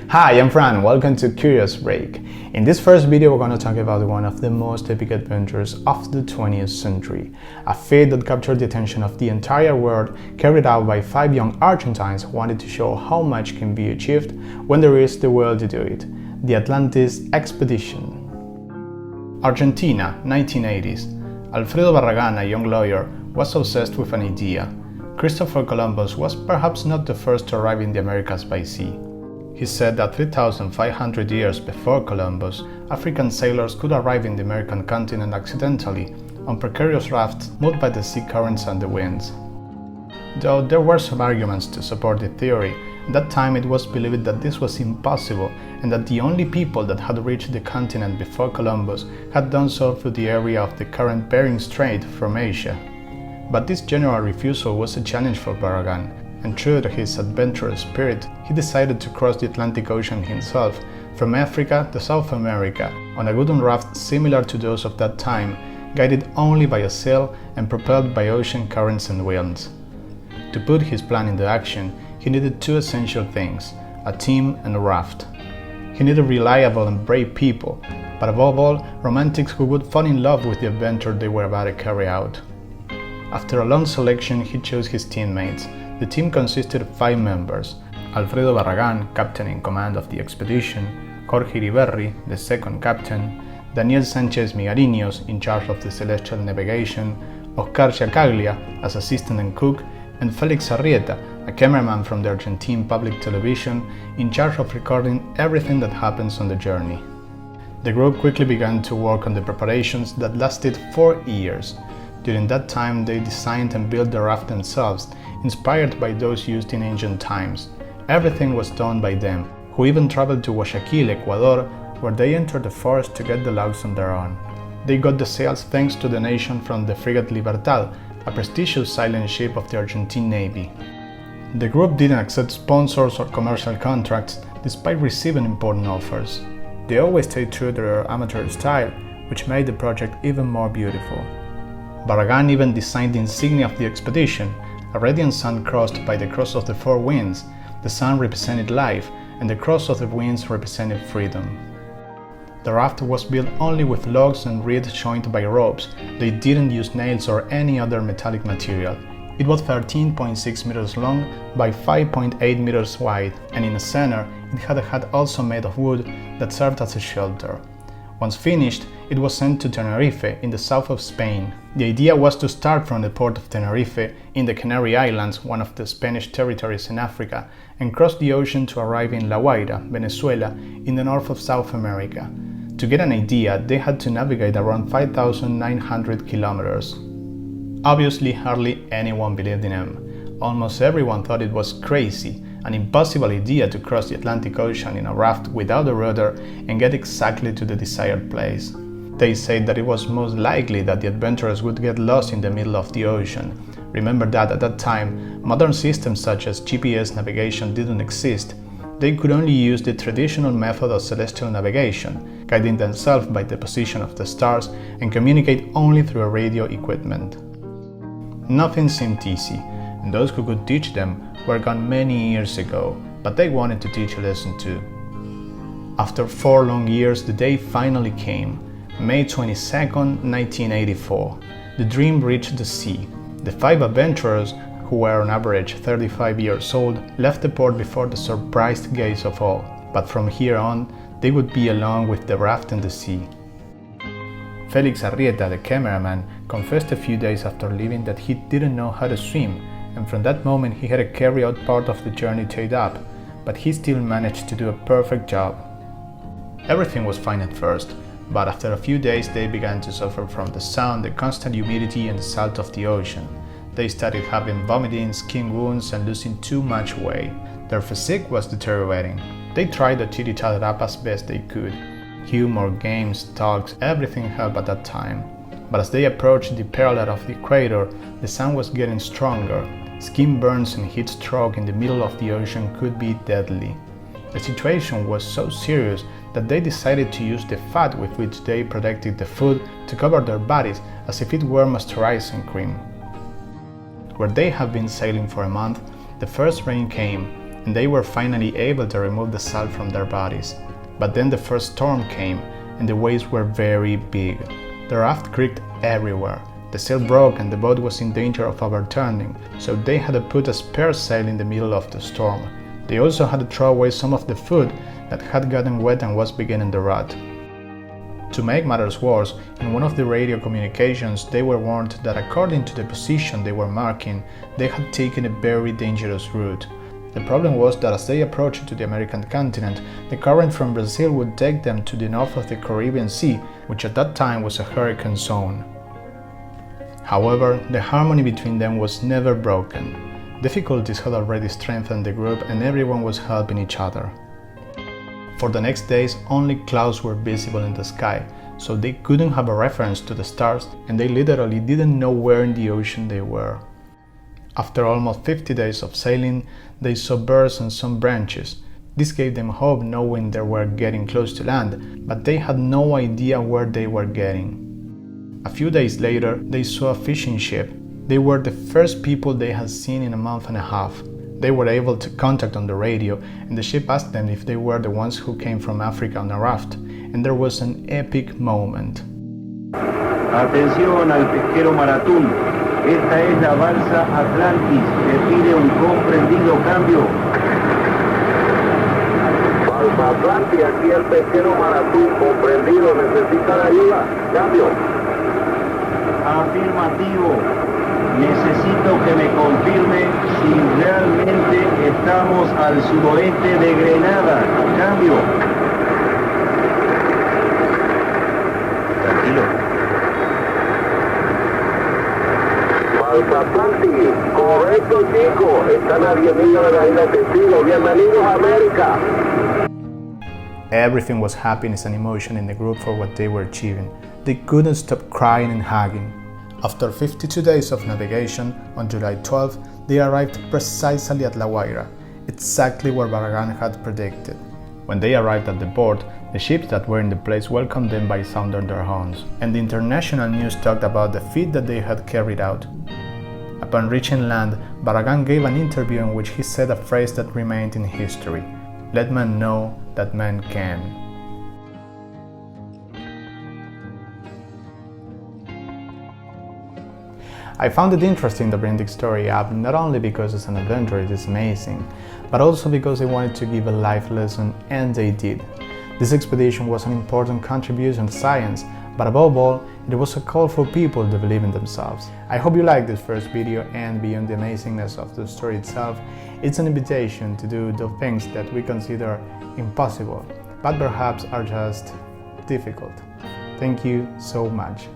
Hi, I'm Fran, welcome to Curious Break. In this first video we're going to talk about one of the most epic adventures of the 20th century, a feat that captured the attention of the entire world, carried out by 5 young Argentines who wanted to show how much can be achieved when there is the will to do it, the Atlantis Expedition. Argentina, 1980s. Alfredo Barragán, a young lawyer, was obsessed with an idea. Christopher Columbus was perhaps not the first to arrive in the Americas by sea. He said that 3,500 years before Columbus, African sailors could arrive in the American continent accidentally, on precarious rafts moved by the sea currents and the winds. Though there were some arguments to support the theory, at that time it was believed that this was impossible and that the only people that had reached the continent before Columbus had done so through the area of the current Bering Strait from Asia. But this general refusal was a challenge for Barragán, and true to his adventurous spirit, he decided to cross the Atlantic Ocean himself, from Africa to South America, on a wooden raft similar to those of that time, guided only by a sail and propelled by ocean currents and winds. To put his plan into action, he needed 2 essential things: a team and a raft. He needed reliable and brave people, but above all, romantics who would fall in love with the adventure they were about to carry out. After a long selection, he chose his teammates. The team consisted of 5 members: Alfredo Barragán, captain in command of the expedition; Jorge Iriberri, the second captain; Daniel Sánchez Migariños, in charge of the celestial navigation; Oscar Chacaglia, as assistant and cook; and Felix Arrieta, a cameraman from the Argentine public television, in charge of recording everything that happens on the journey. The group quickly began to work on the preparations that lasted 4 years. During that time, they designed and built the raft themselves, inspired by those used in ancient times. Everything was done by them, who even traveled to Guayaquil, Ecuador, where they entered the forest to get the logs on their own. They got the sails thanks to donation from the frigate Libertad, a prestigious sailing ship of the Argentine Navy. The group didn't accept sponsors or commercial contracts, despite receiving important offers. They always stayed true to their amateur style, which made the project even more beautiful. Barragán even designed the insignia of the expedition, a radiant sun crossed by the cross of the 4 winds. The sun represented life, and the cross of the winds represented freedom. The raft was built only with logs and reeds joined by ropes. They didn't use nails or any other metallic material. It was 13.6 meters long by 5.8 meters wide, and in the center it had a hut also made of wood that served as a shelter. Once finished, it was sent to Tenerife in the south of Spain. The idea was to start from the port of Tenerife in the Canary Islands, one of the Spanish territories in Africa, and cross the ocean to arrive in La Guaira, Venezuela, in the north of South America. To get an idea, they had to navigate around 5,900 kilometers. Obviously, hardly anyone believed in him. Almost everyone thought it was crazy, an impossible idea to cross the Atlantic Ocean in a raft without a rudder and get exactly to the desired place. They said that it was most likely that the adventurers would get lost in the middle of the ocean. Remember that at that time, modern systems such as GPS navigation didn't exist. They could only use the traditional method of celestial navigation, guiding themselves by the position of the stars and communicate only through a radio equipment. Nothing seemed easy, and those who could teach them were gone many years ago, but they wanted to teach a lesson too. After 4 long years, the day finally came. May 22, 1984. The dream reached the sea. The 5 adventurers, who were on average 35 years old, left the port before the surprised gaze of all, but from here on, they would be alone with the raft and the sea. Felix Arrieta, the cameraman, confessed a few days after leaving that he didn't know how to swim, and from that moment he had to carry out part of the journey tied up, but he still managed to do a perfect job. Everything was fine at first, but after a few days they began to suffer from the sun, the constant humidity and the salt of the ocean. They started having vomiting, skin wounds and losing too much weight. Their physique was deteriorating. They tried to cheer each other up as best they could. Humor, games, talks, everything helped at that time. But as they approached the parallel of the equator, the sun was getting stronger. Skin burns and heat stroke in the middle of the ocean could be deadly. The situation was so serious that they decided to use the fat with which they protected the food to cover their bodies as if it were moisturizing cream. Where they had been sailing for a month, the first rain came, and they were finally able to remove the salt from their bodies. But then the first storm came, and the waves were very big. The raft creaked everywhere. The sail broke and the boat was in danger of overturning, so they had to put a spare sail in the middle of the storm. They also had to throw away some of the food that had gotten wet and was beginning to rot. To make matters worse, in one of the radio communications they were warned that according to the position they were marking, they had taken a very dangerous route. The problem was that as they approached to the American continent, the current from Brazil would take them to the north of the Caribbean Sea, which at that time was a hurricane zone. However, the harmony between them was never broken. Difficulties had already strengthened the group and everyone was helping each other. For the next days, only clouds were visible in the sky, so they couldn't have a reference to the stars and they literally didn't know where in the ocean they were. After almost 50 days of sailing, they saw birds and some branches. This gave them hope knowing they were getting close to land, but they had no idea where they were getting. A few days later, they saw a fishing ship. They were the first people they had seen in a month and a half. They were able to contact on the radio, and the ship asked them if they were the ones who came from Africa on a raft, and there was an epic moment. Atención al pesquero maratón. Esta es la balsa Atlantis. Le pide un comprendido cambio. Balsa Atlantis, aquí el pesquero maratón. Comprendido, necesitan ayuda. Cambio. Afirmativo. Necesito que me confirme si realmente estamos al sudoeste de Grenada. Cambio. Tranquilo. Balsa Atlantis, correcto chicos. Están a 10 millas de la isla Testigo. Bienvenidos a América. Everything was happiness and emotion in the group for what they were achieving. They couldn't stop crying and hugging. After 52 days of navigation, on July 12, they arrived precisely at La Guaira, exactly where Barragan had predicted. When they arrived at the port, the ships that were in the place welcomed them by sounding their horns, and the international news talked about the feat that they had carried out. Upon reaching land, Barragan gave an interview in which he said a phrase that remained in history: "Let man know that man can." I found it interesting to bring this story up, not only because it's an adventure, it is amazing, but also because I wanted to give a life lesson, and they did. This expedition was an important contribution to science, but above all, it was a call for people to believe in themselves. I hope you liked this first video, and beyond the amazingness of the story itself, it's an invitation to do the things that we consider impossible, but perhaps are just difficult. Thank you so much.